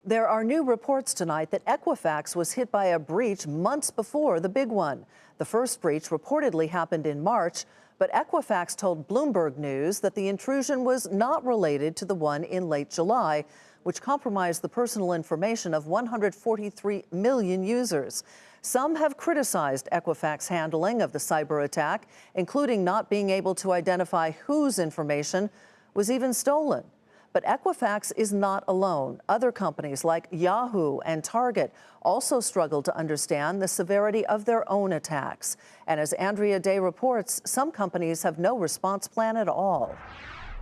There are new reports tonight that Equifax was hit by a breach months before the big one. The first breach reportedly happened in March, but Equifax told Bloomberg News that the intrusion was not related to the one in late July, which compromised the personal information of 143 million users. Some have criticized Equifax's handling of the cyber attack, including not being able to identify whose information was even stolen. But Equifax is not alone. Other companies like Yahoo and Target also struggle to understand the severity of their own attacks. And as Andrea reports, some companies have no response plan at all.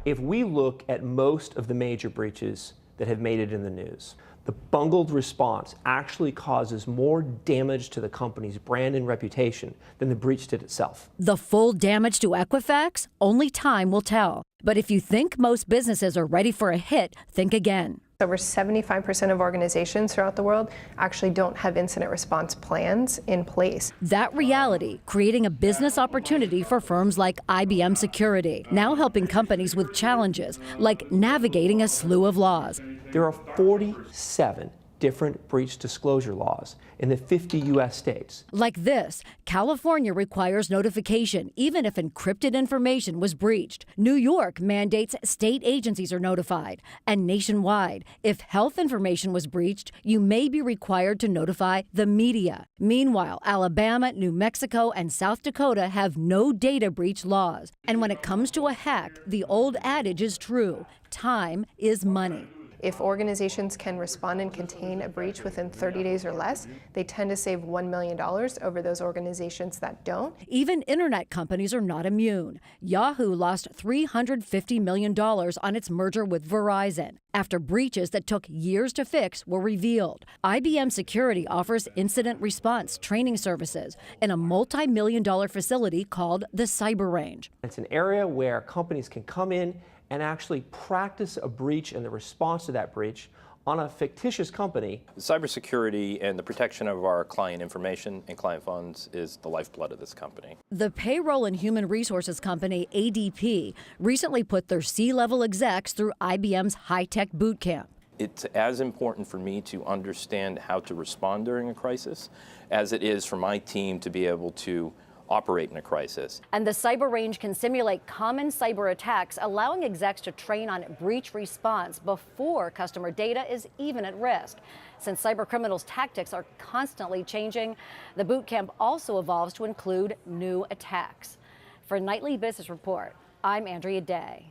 If we look at most of the major breaches that have made it in the news, the bungled response actually causes more damage to the company's brand and reputation than the breach did itself. The full damage to Equifax? Only time will tell. But if you think most businesses are ready for a hit, think again. Over 75% of organizations throughout the world actually don't have incident response plans in place. That reality creating a business opportunity for firms like IBM Security, now helping companies with challenges like navigating a slew of laws. There are 47 different breach disclosure laws in the 50 U.S. states. Like this, California requires notification even if encrypted information was breached. New York mandates state agencies are notified. And nationwide, if health information was breached, you may be required to notify the media. Meanwhile, Alabama, New Mexico, and South Dakota have no data breach laws. And when it comes to a hack, the old adage is true: time is money. If organizations can respond and contain a breach within 30 days or less, they tend to save $1 million over those organizations that don't. Even internet companies are not immune. Yahoo lost $350 million on its merger with Verizon after breaches that took years to fix were revealed. IBM Security offers incident response training services in a multi-million-dollar facility called the Cyber Range. It's an area where companies can come in and actually practice a breach and the response to that breach on a fictitious company. Cybersecurity and the protection of our client information and client funds is the lifeblood of this company. The payroll and human resources company ADP recently put their C-level execs through IBM's high-tech boot camp. It's as important for me to understand how to respond during a crisis as it is for my team to be able to operate in a crisis. And the Cyber Range can simulate common cyber attacks, allowing execs to train on breach response before customer data is even at risk. Since cyber criminals' tactics are constantly changing, the boot camp also evolves to include new attacks. For Nightly Business Report, I'm Andrea Day.